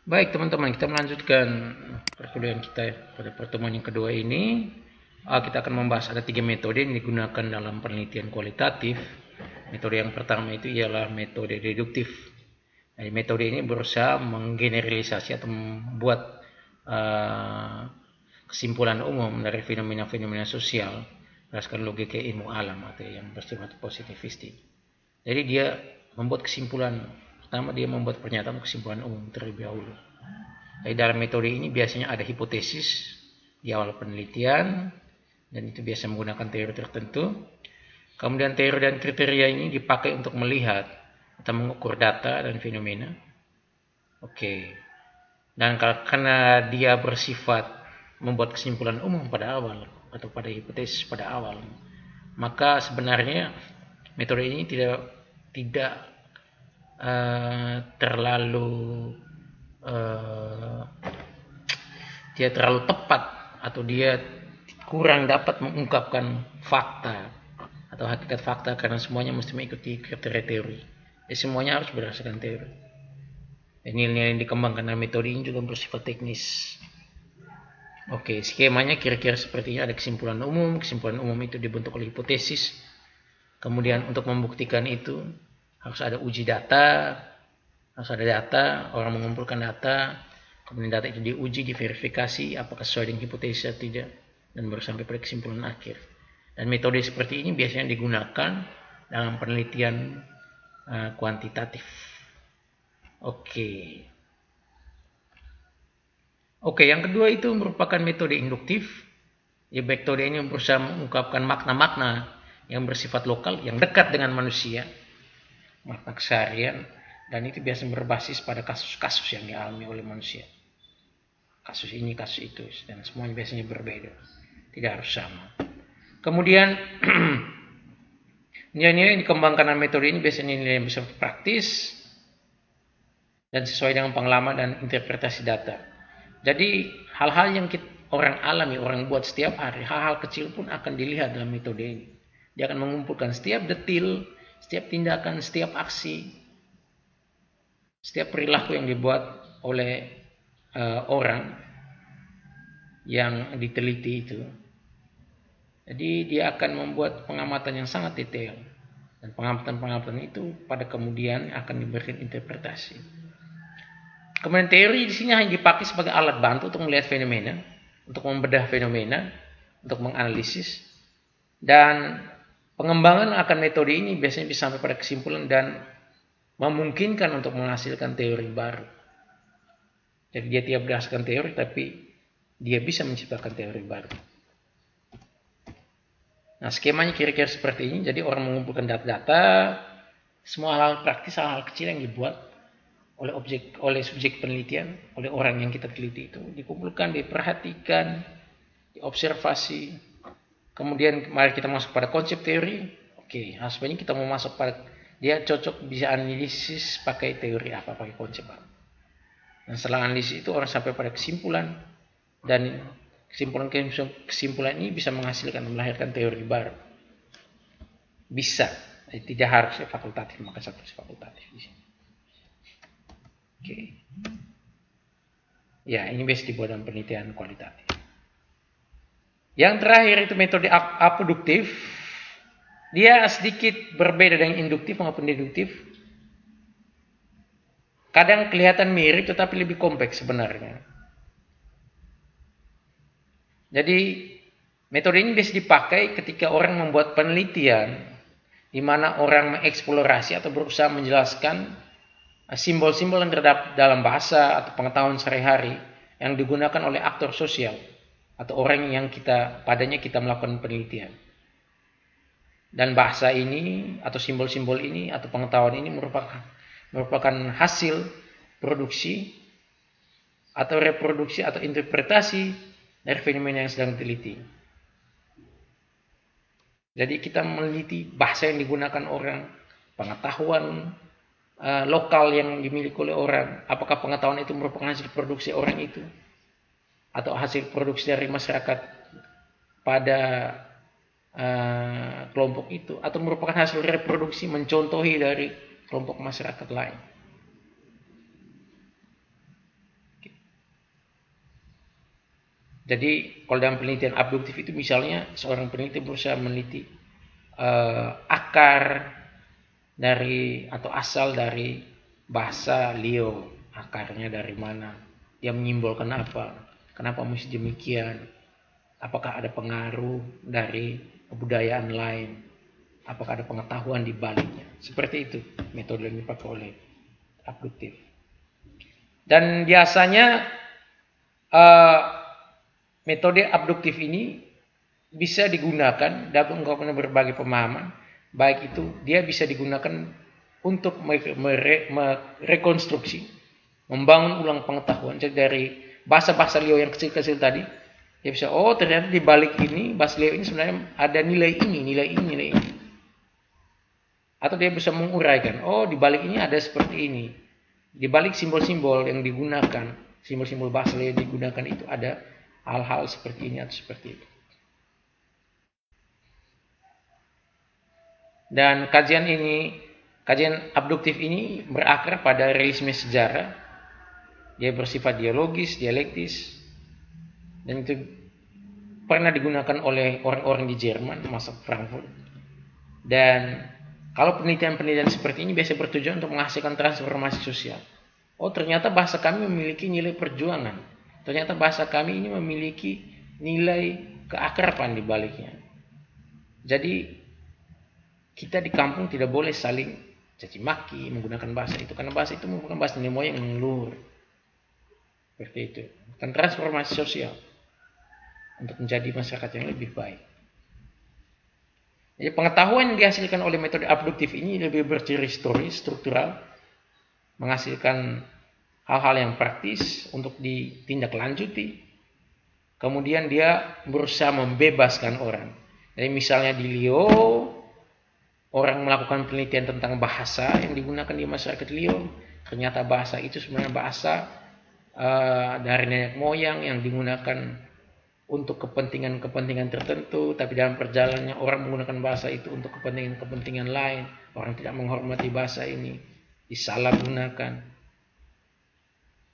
Baik teman-teman, kita melanjutkan perkuliahan kita pada pertemuan yang kedua ini. Kita akan membahas ada 3 metode yang digunakan dalam penelitian kualitatif. Metode yang pertama itu ialah metode deduktif. Jadi metode ini berusaha menggeneralisasi atau membuat uh, kesimpulan umum dari fenomena-fenomena sosial berdasarkan logika ilmu alam atau yang bersifat positivistik. Jadi dia membuat kesimpulan. Pertama dia membuat pernyataan kesimpulan umum terlebih dahulu. Jadi dalam metode ini biasanya ada hipotesis di awal penelitian dan itu biasa menggunakan teori tertentu. Kemudian teori dan kriteria ini dipakai untuk melihat atau mengukur data dan fenomena. Oke. Dan karena dia bersifat membuat kesimpulan umum pada awal atau pada hipotesis pada awal, maka sebenarnya metode ini tidak terlalu uh, dia terlalu tepat atau dia kurang dapat mengungkapkan fakta atau hakikat fakta karena semuanya mesti mengikuti kriteria teori. Jadi semuanya harus berdasarkan teori. Nilai-nilai yang dikembangkan dalam metode ini juga bersifat teknis. Oke, skemanya kira-kira seperti ini. Ada kesimpulan umum itu dibentuk oleh hipotesis. Kemudian untuk membuktikan itu harus ada uji data, harus ada data, orang mengumpulkan data, kemudian data itu diuji, diverifikasi apakah sesuai dengan hipotesis atau tidak, dan baru sampai pada kesimpulan akhir. Dan metode seperti ini biasanya digunakan dalam penelitian kuantitatif. Oke. Oke, yang kedua itu merupakan metode induktif. Ya, metode ini berusaha mengungkapkan makna-makna yang bersifat lokal, yang dekat dengan manusia, makna keseharian, dan itu biasa berbasis pada kasus-kasus yang dialami oleh manusia. Kasus ini, kasus itu, dan semuanya biasanya berbeda. Tidak harus sama. Kemudian, nilai-nilai yang dikembangkan dalam metode ini biasanya nilai yang bersifat praktis, dan sesuai dengan pengalaman dan interpretasi data. Jadi hal-hal yang orang alami, orang buat setiap hari, hal-hal kecil pun akan dilihat dalam metode ini. Dia akan mengumpulkan setiap detil, setiap tindakan, setiap aksi, setiap perilaku yang dibuat oleh orang yang diteliti itu. Jadi dia akan membuat pengamatan yang sangat detail. Dan pengamatan-pengamatan itu pada kemudian akan diberikan interpretasi. Kemudian teori di sini hanya dipakai sebagai alat bantu untuk melihat fenomena, untuk membedah fenomena, untuk menganalisis, dan pengembangan akan metode ini biasanya bisa sampai pada kesimpulan dan memungkinkan untuk menghasilkan teori baru. Jadi dia tidak berdasarkan teori, tapi dia bisa menciptakan teori baru. Nah, skemanya kira-kira seperti ini. Jadi orang mengumpulkan data-data, semua hal praktis, hal-hal kecil yang dibuat oleh subjek penelitian, oleh orang yang kita teliti itu dikumpulkan, diperhatikan, diobservasi. Kemudian mari kita masuk pada konsep teori. Oke, sebenarnya kita mau masuk pada dia cocok bisa analisis pakai teori apa, pakai konsep apa. Dan setelah analisis itu orang sampai pada kesimpulan, dan kesimpulan ini bisa menghasilkan, melahirkan teori baru. Bisa, tidak harus fakultatif, maka satu fakultatif di sini. Oke. Ya, ini biasa dibuat dalam penelitian kualitatif. Yang terakhir itu metode apoduktif. Dia sedikit berbeda dengan induktif maupun deduktif. Kadang kelihatan mirip tetapi lebih kompleks sebenarnya. Jadi metode ini bisa dipakai ketika orang membuat penelitian di mana orang mengeksplorasi atau berusaha menjelaskan simbol-simbol yang terdapat dalam bahasa atau pengetahuan sehari-hari yang digunakan oleh aktor sosial atau orang yang padanya kita melakukan penelitian. Dan bahasa ini atau simbol-simbol ini atau pengetahuan ini merupakan hasil produksi atau reproduksi atau interpretasi dari fenomena yang sedang diteliti. Jadi kita meneliti bahasa yang digunakan orang, pengetahuan lokal yang dimiliki oleh orang, apakah pengetahuan itu merupakan hasil produksi orang itu atau hasil produksi dari masyarakat pada kelompok itu, atau merupakan hasil reproduksi mencontohi dari kelompok masyarakat lain. Jadi kalau dalam penelitian abduktif itu misalnya seorang peneliti berusaha meneliti akar dari atau asal dari bahasa Leo, akarnya dari mana, dia menyimbolkan apa, kenapa mesti demikian, apakah ada pengaruh dari kebudayaan lain, apakah ada pengetahuan di baliknya. Seperti itu metode yang dipakai oleh abduktif. Dan biasanya metode abduktif ini bisa digunakan dalam berbagai pemahaman, baik itu dia bisa digunakan untuk merekonstruksi, membangun ulang pengetahuan. Jadi dari bahasa-bahasa Leo yang kecil-kecil tadi, dia bisa, oh ternyata di balik ini bahasa Leo ini sebenarnya ada nilai ini. Atau dia bisa menguraikan, oh di balik ini ada seperti ini. Di balik simbol-simbol yang digunakan, simbol-simbol bahasa Leo yang digunakan itu ada hal-hal seperti ini atau seperti itu. Dan kajian abduktif ini berakar pada realisme sejarah. Dia bersifat dialogis, dialektis, dan itu pernah digunakan oleh orang-orang di Jerman masa Frankfurt. Dan kalau penelitian-penelitian seperti ini biasa bertujuan untuk menghasilkan transformasi sosial. Oh ternyata bahasa kami memiliki nilai perjuangan. Ternyata bahasa kami ini memiliki nilai keakraban di baliknya. Jadi kita di kampung tidak boleh saling caci maki menggunakan bahasa itu, karena bahasa itu merupakan bahasa nenek moyang yang leluhur. Seperti itu. Dan transformasi sosial untuk menjadi masyarakat yang lebih baik. Jadi pengetahuan yang dihasilkan oleh metode abduktif ini lebih berciri historis, struktural, menghasilkan hal-hal yang praktis untuk ditindaklanjuti. Kemudian dia berusaha membebaskan orang. Jadi misalnya di Leo, orang melakukan penelitian tentang bahasa yang digunakan di masyarakat Leo. Ternyata bahasa itu sebenarnya bahasa dari nenek moyang yang digunakan untuk kepentingan-kepentingan tertentu. Tapi dalam perjalanannya orang menggunakan bahasa itu untuk kepentingan-kepentingan lain. Orang tidak menghormati bahasa ini, disalahgunakan.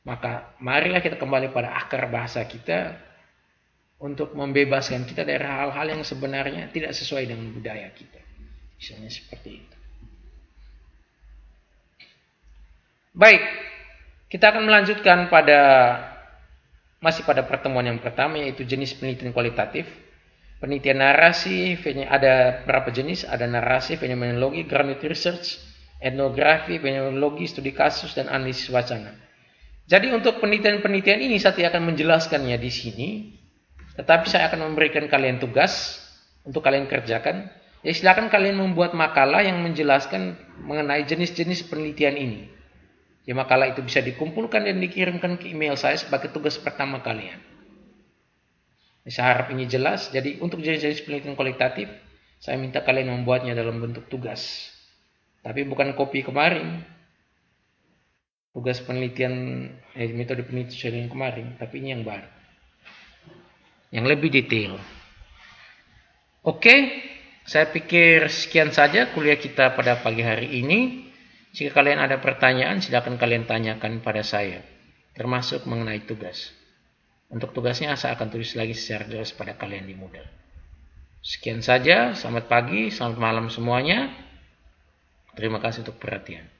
Maka marilah kita kembali pada akar bahasa kita untuk membebaskan kita dari hal-hal yang sebenarnya tidak sesuai dengan budaya kita. Misalnya seperti itu. Baik, kita akan melanjutkan masih pada pertemuan yang pertama, yaitu jenis penelitian kualitatif. Penelitian narasi, ada berapa jenis? Ada narasi, fenomenologi, grounded research, etnografi, fenomenologi, studi kasus, dan analisis wacana. Jadi untuk penelitian-penelitian ini saya tidak akan menjelaskannya di sini, tetapi saya akan memberikan kalian tugas untuk kalian kerjakan. Ya silakan kalian membuat makalah yang menjelaskan mengenai jenis-jenis penelitian ini. Ya makalah itu bisa dikumpulkan dan dikirimkan ke email saya sebagai tugas pertama kalian. Ya, saya harap ini jelas. Jadi untuk jenis-jenis penelitian kualitatif, saya minta kalian membuatnya dalam bentuk tugas. Tapi bukan kopi kemarin. Tugas penelitian, metode penelitian yang kemarin. Tapi ini yang baru. Yang lebih detail. Oke. Saya pikir sekian saja kuliah kita pada pagi hari ini. Jika kalian ada pertanyaan, silakan kalian tanyakan pada saya. Termasuk mengenai tugas. Untuk tugasnya saya akan tulis lagi secara jelas pada kalian di Moodle. Sekian saja, selamat pagi, selamat malam semuanya. Terima kasih untuk perhatian.